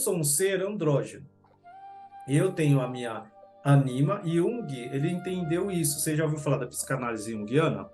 sou um ser andrógeno. Eu tenho a minha anima, e Jung, ele entendeu isso. Você já ouviu falar da psicanálise junguiana?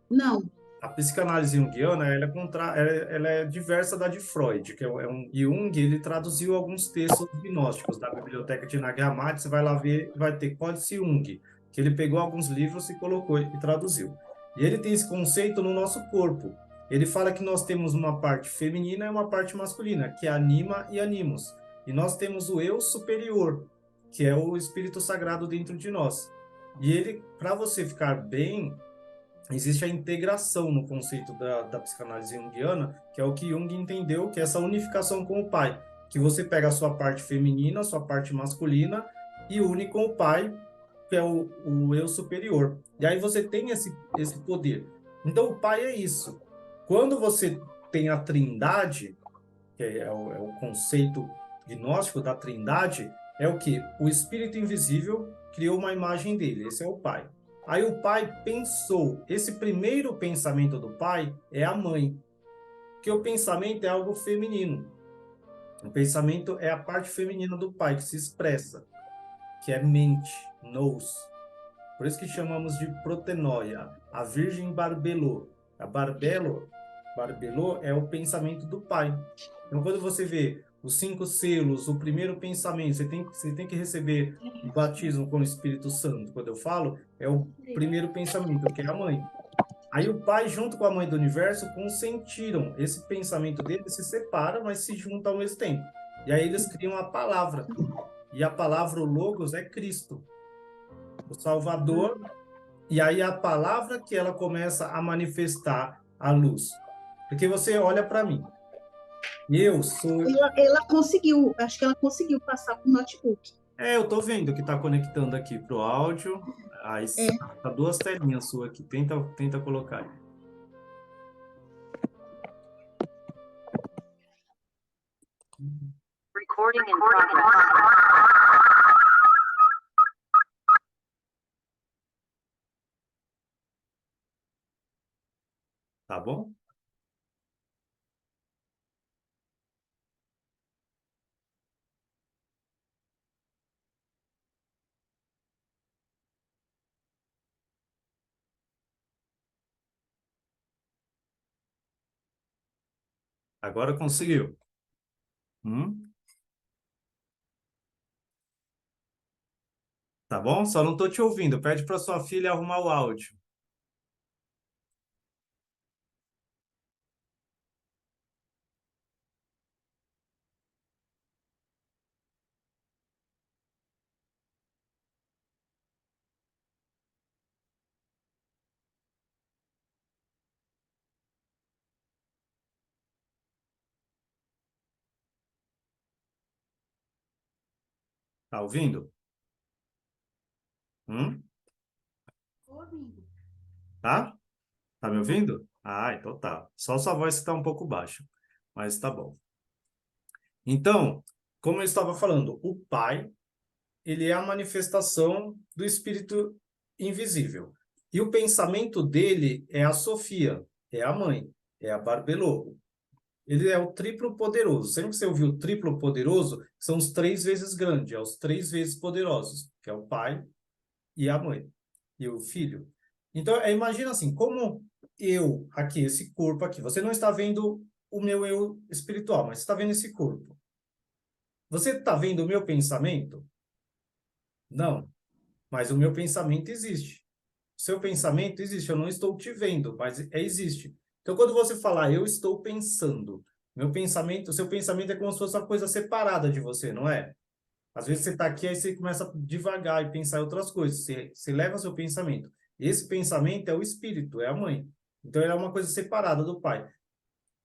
Não. A psicanálise junguiana, ela é diversa da de Freud, que Jung, ele traduziu alguns textos gnósticos da biblioteca de Nag Hammadi. Você vai lá ver, vai ter Códice Jung, que ele pegou alguns livros e colocou e traduziu. E ele tem esse conceito no nosso corpo. Ele fala que nós temos uma parte feminina e uma parte masculina, que é anima e animus. E nós temos o eu superior, que é o espírito sagrado dentro de nós. E ele, para você ficar bem, existe a integração no conceito da psicanálise junguiana, que é o que Jung entendeu, que é essa unificação com o pai, que você pega a sua parte feminina, a sua parte masculina, e une com o pai, que é o eu superior. E aí você tem esse poder. Então, o pai é isso. Quando você tem a trindade, que é o conceito gnóstico da trindade, é o que? O espírito invisível criou uma imagem dele, esse é o pai. Aí o pai pensou, esse primeiro pensamento do pai é a mãe, que o pensamento é algo feminino. O pensamento é a parte feminina do pai que se expressa, que é mente, nous. Por isso que chamamos de protenóia, a Virgem barbelou. A barbelou é o pensamento do pai. Então, quando você vê os 5 selos, o primeiro pensamento, você tem que receber o batismo com o Espírito Santo. Quando eu falo, é o primeiro pensamento, que é a mãe. Aí o pai, junto com a mãe do universo, consentiram. Esse pensamento dele se separa, mas se junta ao mesmo tempo. E aí eles criam a palavra. E a palavra, o Logos, é Cristo, o Salvador. E aí a palavra que ela começa a manifestar a luz. Porque você olha para mim. Eu sou. Ela conseguiu, acho que ela conseguiu passar para o notebook. Eu tô vendo que tá conectando aqui pro áudio. Aí É. tá 2 telinhas suas aqui. Tenta colocar aí. Recording in progress. Tá bom? Agora conseguiu. Tá bom? Só não tô te ouvindo. Pede para sua filha arrumar o áudio. Tá ouvindo? Tá? Tá me ouvindo? Ah, então tá. Só sua voz está um pouco baixa, mas tá bom. Então, como eu estava falando, o Pai, ele é a manifestação do Espírito invisível. E o pensamento dele é a Sofia, é a mãe, é a Barbelô. Ele é o triplo poderoso. Sempre que você ouviu o triplo poderoso, são os 3 vezes grandes, é os 3 vezes poderosos, que é o Pai e a mãe, e o filho. Então, imagina assim, como eu, aqui, esse corpo aqui, você não está vendo o meu eu espiritual, mas você está vendo esse corpo. Você está vendo o meu pensamento? Não, mas o meu pensamento existe. Seu pensamento existe, eu não estou te vendo, mas existe. Então, quando você falar, eu estou pensando, meu pensamento, seu pensamento é como se fosse uma coisa separada de você, não é? Às vezes você está aqui, aí você começa devagar e pensar em outras coisas. Você leva seu pensamento. Esse pensamento é o espírito, é a mãe. Então, ele é uma coisa separada do pai.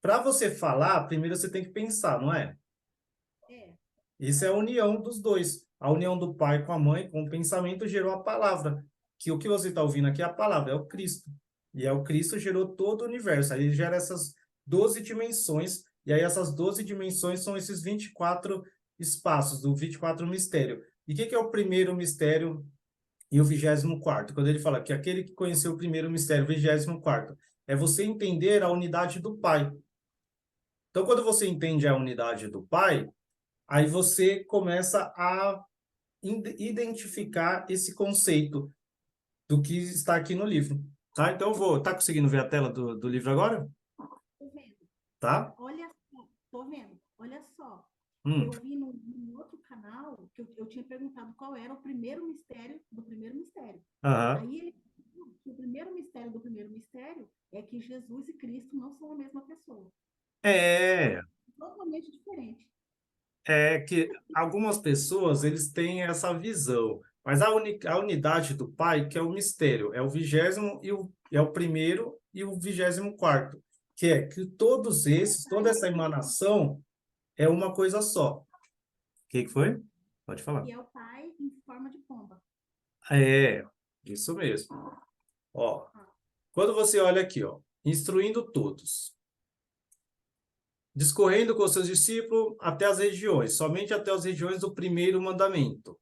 Para você falar, primeiro você tem que pensar, não é? Isso é a união dos dois. A união do pai com a mãe, com o pensamento, gerou a palavra. Que o que você está ouvindo aqui é a palavra, é o Cristo. E é o Cristo gerou todo o universo. Aí ele gera essas 12 dimensões. E aí essas 12 dimensões são esses 24 espaços, do 24 mistério. E o que é o primeiro mistério e o 24º? Quando ele fala que aquele que conheceu o primeiro mistério, o 24º, é você entender a unidade do Pai. Então, quando você entende a unidade do Pai, Aí você começa a identificar esse conceito do que está aqui no livro. Tá? Então eu vou. Tá conseguindo ver a tela do livro agora? Tô vendo. Tá? Olha só, tô vendo. Olha só. Hum. Eu vi num outro canal que eu tinha perguntado qual era o primeiro mistério do primeiro mistério. Aham. Aí ele falou que o primeiro mistério do primeiro mistério é que Jesus e Cristo não são a mesma pessoa. É, Totalmente diferente. é que algumas pessoas eles têm essa visão, mas a unidade do Pai, que é o mistério, é o 20º é o primeiro e o 24º, que é que todos esses, toda essa emanação é uma coisa só. O que foi? Pode falar. E é o Pai em forma de pomba. É, isso mesmo. Ó, quando você olha aqui, ó, instruindo todos, discorrendo com seus discípulos até as regiões, somente até as regiões do primeiro mandamento,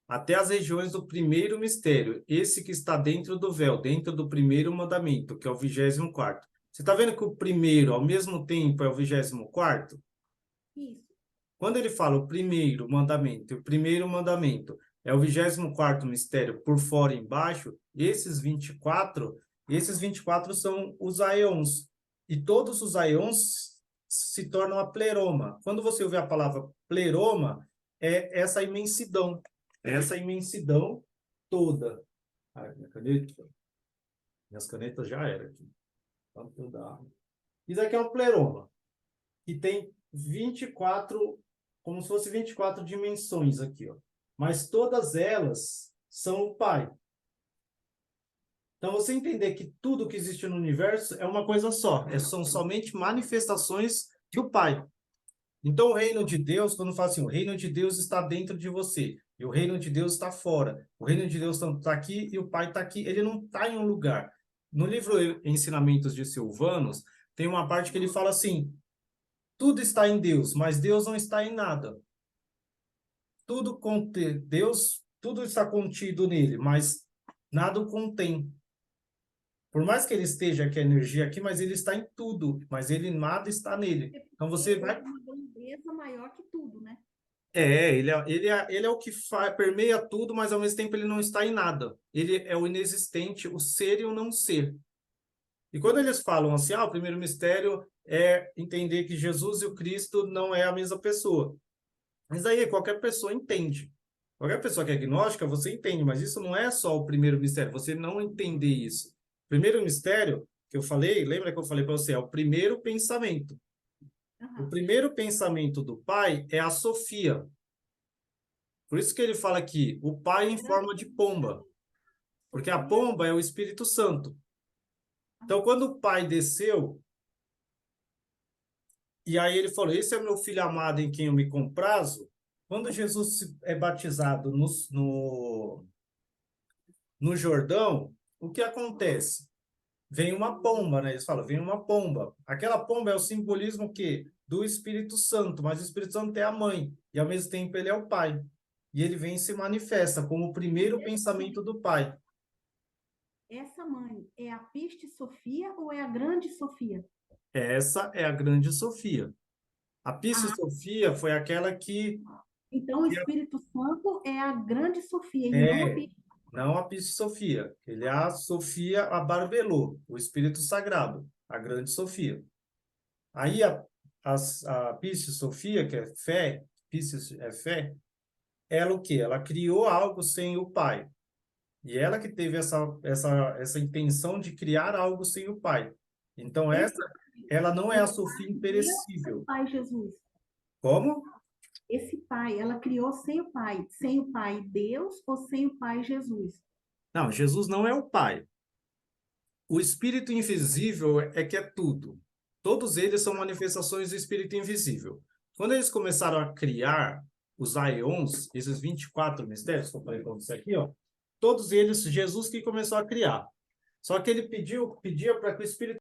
até as regiões do primeiro mistério, esse que está dentro do véu, dentro do primeiro mandamento, que é o 24º. Você está vendo que o primeiro, ao mesmo tempo, é o 24º? Isso. Quando ele fala o primeiro mandamento, o primeiro mandamento é o 24º mistério por fora e embaixo, esses 24 são os aeons. E todos os aeons se tornam a pleroma. Quando você ouve a palavra pleroma, é essa imensidão. É essa imensidão toda. Ai, minha caneta. Minhas canetas já eram aqui. Isso aqui é um pleroma, que tem 24, como se fosse 24 dimensões aqui, ó. Mas todas elas são o Pai. Então, você entender que tudo que existe no universo é uma coisa só, são somente manifestações do Pai. Então, o reino de Deus, quando fala assim, o reino de Deus está dentro de você, e o reino de Deus está fora. O reino de Deus está aqui e o Pai está aqui, ele não está em um lugar. No livro Ensinamentos de Silvanos, tem uma parte que ele fala assim, tudo está em Deus, mas Deus não está em nada. Deus, tudo está contido nele, mas nada o contém. Por mais que ele esteja aqui, a energia aqui, mas ele está em tudo, mas ele nada está nele. Então você Ele vai. é uma grandeza maior que tudo, né? Ele é o que permeia tudo, mas ao mesmo tempo ele não está em nada. Ele é o inexistente, o ser e o não ser. E quando eles falam assim, o primeiro mistério é entender que Jesus e o Cristo não é a mesma pessoa. Mas aí qualquer pessoa entende. Qualquer pessoa que é agnóstica, você entende, mas isso não é só o primeiro mistério, você não entender isso. O primeiro mistério que eu falei, lembra que eu falei para você, é o primeiro pensamento. O primeiro pensamento do Pai é a Sofia. Por isso que ele fala aqui, o Pai em forma de pomba. Porque a pomba é o Espírito Santo. Então, quando o Pai desceu, e aí ele falou, esse é meu filho amado em quem eu me comprazo, quando Jesus é batizado no Jordão, o que acontece? Vem uma pomba, né? Eles falam, vem uma pomba. Aquela pomba é o simbolismo que do Espírito Santo, mas o Espírito Santo é a mãe, e ao mesmo tempo ele é o pai. E ele vem e se manifesta como o primeiro pensamento do pai. Essa mãe é a Piste Sofia ou é a Grande Sofia? Essa é a grande Sofia. A Piste Ah, Sofia foi aquela que então o Espírito Santo é a Grande Sofia e não a é, Piste. não a Piste Sofia. Ele é a Sofia Abarbelô, o Espírito Sagrado, a grande Sofia. Aí a Piste Sofia, que é fé, Piste é fé, ela o quê? Ela criou algo sem o pai. E ela que teve essa intenção de criar algo sem o pai. Então, ela não é a Sofia Deus, o imperecível. Pai Jesus. Como? Esse pai, ela criou sem o pai. Sem o pai Deus ou sem o pai Jesus? Não, Jesus não é o pai. O Espírito invisível é que é tudo. Todos eles são manifestações do Espírito invisível. Quando eles começaram a criar os aeons, esses 24 mistérios que eu falei para você aqui, ó, todos eles, Jesus que começou a criar. Só que ele pedia para que o Espírito